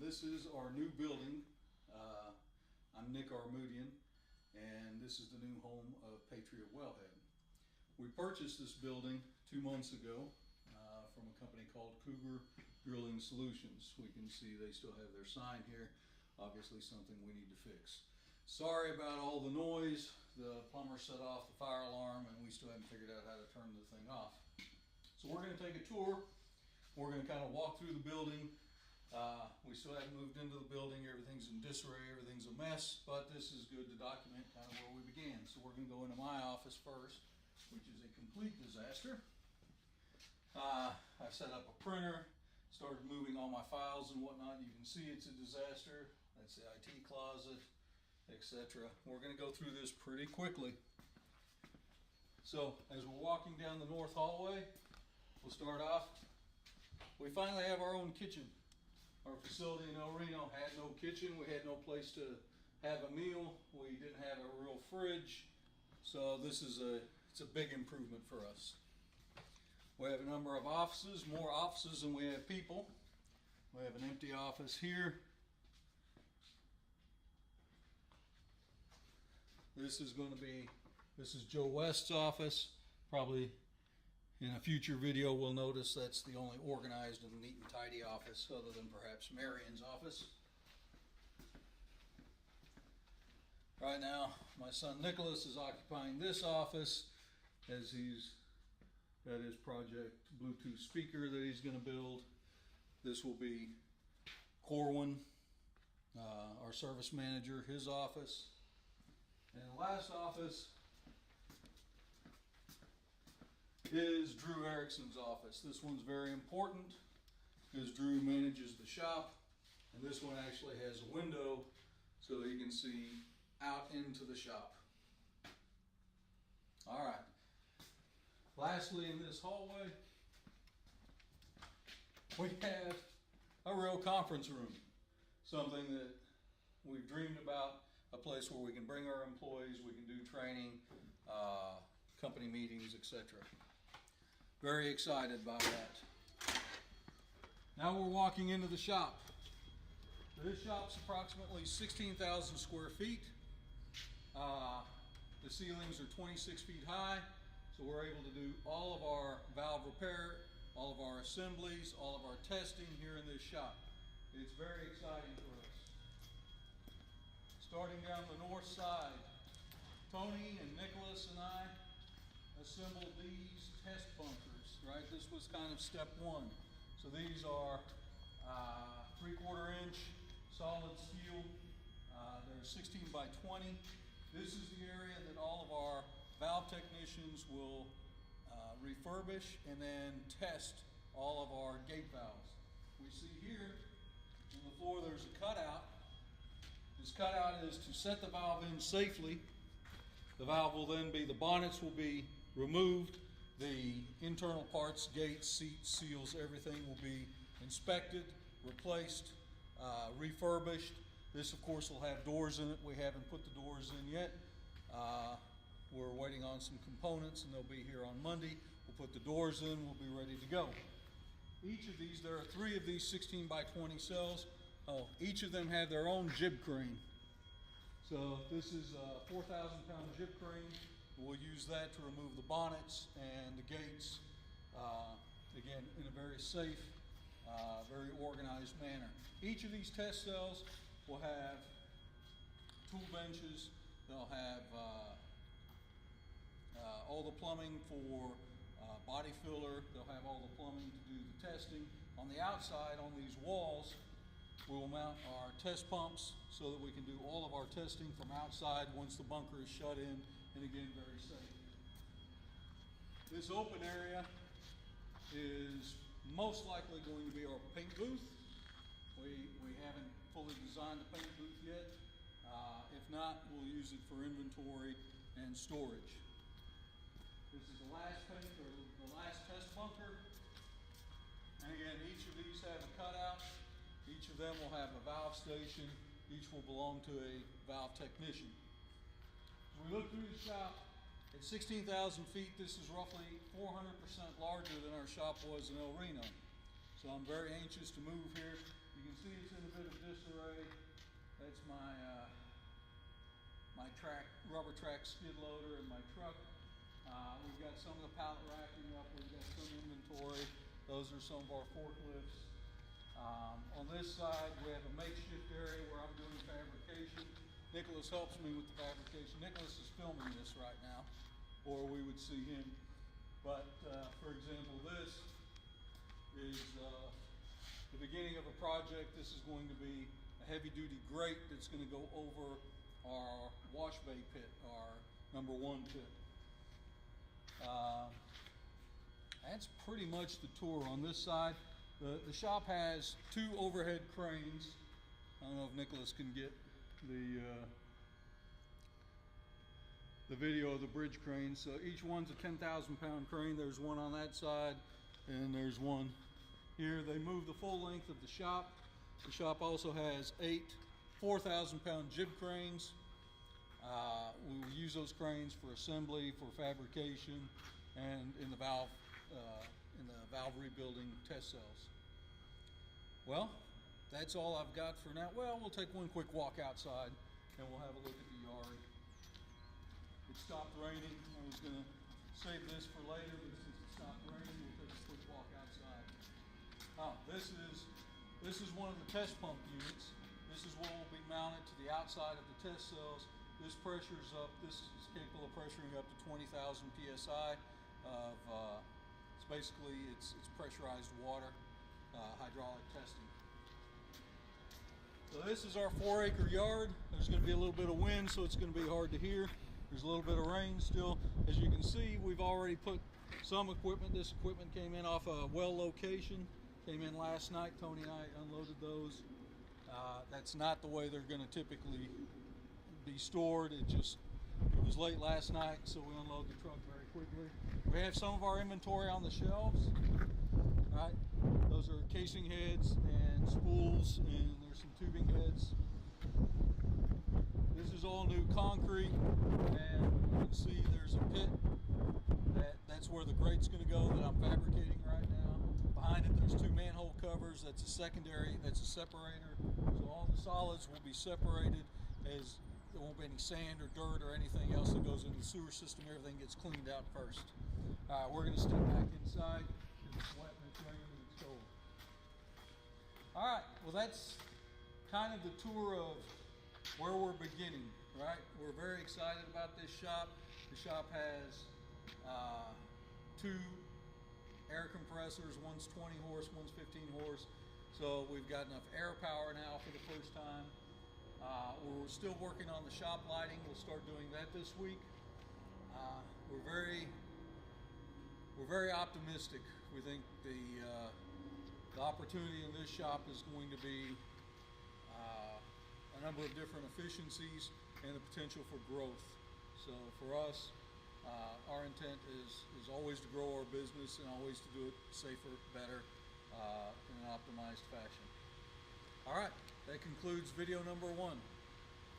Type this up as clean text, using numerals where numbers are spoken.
This is our new building. I'm Nick Armudian, and this is the new home of Patriot Wellhead. We purchased this building 2 months ago from a company called Cougar Drilling Solutions. We can see they still have their sign here. Obviously something we need to fix. Sorry about all the noise. The plumber set off the fire alarm and we still haven't figured out how to turn the thing off. So we're going to take a tour. We're going to kind of walk through the building. We still haven't moved into the building. Everything's in disarray, everything's a mess, but this is good to document kind of where we began. So we're going to go into my office first, which is a complete disaster. I've set up a printer, started moving all my files and whatnot. You can see it's a disaster. That's the IT closet, etc. We're going to go through this pretty quickly. So as we're walking down the north hallway, we'll start off. We finally have our own kitchen. Our facility in Reno had no kitchen. We had no place to have a meal. We didn't have a real fridge. So this is it's a big improvement for us. We have a number of offices, more offices than we have people. We have an empty office here. This is Joe West's office. Probably in a future video we'll notice that's the only organized and neat and tidy office other than perhaps Marion's office. Right now my son Nicholas is occupying this office as he's got his project Bluetooth speaker that he's going to build. This will be Corwin, our service manager, his office. And the last office is Drew Erickson's office. This one's very important because Drew manages the shop, and this one actually has a window so that you can see out into the shop. All right. Lastly, in this hallway, we have a real conference room, something that we've dreamed about, a place where we can bring our employees, we can do training, company meetings, etc. Very excited about that. Now we're walking into the shop. This shop's approximately 16,000 square feet. The ceilings are 26 feet high, so we're able to do all of our valve repair, all of our assemblies, all of our testing here in this shop. It's very exciting for us. Starting down the north side, Tony and Nicholas and I assembled these test bunkers, right? This was kind of step one. So these are 3/4 inch solid steel. They're 16 by 20. This is the area that all of our valve technicians will refurbish and then test all of our gate valves. We see here in the floor there's a cutout. This cutout is to set the valve in safely. The valve will then the bonnets will be removed. The internal parts, gates, seats, seals, everything will be inspected, replaced, refurbished. This of course will have doors in it. We haven't put the doors in yet. We're waiting on some components and they'll be here on Monday. We'll put the doors in, we'll be ready to go. Each of these, there are 3 of these 16 by 20 cells. Each of them have their own jib crane. So this is a 4,000 pound jib crane. We'll use that to remove the bonnets and the gates, again, in a very safe, very organized manner. Each of these test cells will have tool benches. They'll have all the plumbing for body filler. They'll have all the plumbing to do the testing. On the outside, on these walls, we will mount our test pumps so that we can do all of our testing from outside once the bunker is shut in, and again, very safe. This open area is most likely going to be our paint booth. We haven't fully designed the paint booth yet. If not, we'll use it for inventory and storage. This is the last paint, or the last test bunker. And again, each of these have a cutout. Each of them will have a valve station. Each will belong to a valve technician. As we look through the shop, at 16,000 feet, this is roughly 400% larger than our shop was in El Reno. So I'm very anxious to move here. You can see it's in a bit of disarray. That's my rubber track skid loader and my truck. We've got some of the pallet racking up. We've got some inventory. Those are some of our forklifts. On this side, we have a makeshift area where I'm doing fabrication. Nicholas helps me with the fabrication. Nicholas is filming this right now, or we would see him. But for example, this is the beginning of a project. This is going to be a heavy-duty grate that's going to go over our wash bay pit, our #1 pit. That's pretty much the tour on this side. The shop has 2 overhead cranes. I don't know if Nicholas can get the video of the bridge cranes. So each one's a 10,000-pound crane. There's one on that side, and there's one here. They move the full length of the shop. The shop also has 8 4,000-pound jib cranes. We will use those cranes for assembly, for fabrication, and in the valve rebuilding test cells. Well, that's all I've got for now. Well, we'll take one quick walk outside and we'll have a look at the yard. It stopped raining. I was going to save this for later, but since it stopped raining, we'll take a quick walk outside. This is one of the test pump units. This is what will be mounted to the outside of the test cells. This pressure's up. This is capable of pressuring up to 20,000 psi of it's pressurized water, hydraulic testing. So this is our 4-acre yard. There's going to be a little bit of wind, so it's going to be hard to hear. There's a little bit of rain still. As you can see, we've already put some equipment. This equipment came in off a well location. Came in last night. Tony and I unloaded those. That's not the way they're going to typically be stored. It was late last night, so we unloaded the truck very quickly. We have some of our inventory on the shelves. Right, those are casing heads and spools, and there's some tubing heads. This is all new concrete, and you can see there's a pit. That's where the grate's going to go that I'm fabricating right now. Behind it, there's 2 manhole covers. That's a secondary. That's a separator. So all the solids will be separated, as there won't be any sand or dirt or anything else that goes into the sewer system. Everything gets cleaned out first. We're going to step back inside because it's wet and it's raining and it's cold. All right, well, that's kind of the tour of where we're beginning, right? We're very excited about this shop. The shop has 2 air compressors. One's 20 horse, one's 15 horse. So we've got enough air power now for the first time. We're still working on the shop lighting. We'll start doing that this week. We're very optimistic. We think the opportunity in this shop is going to be a number of different efficiencies and the potential for growth. So for us, our intent is always to grow our business and always to do it safer, better, in an optimized fashion. All right, that concludes video number 1.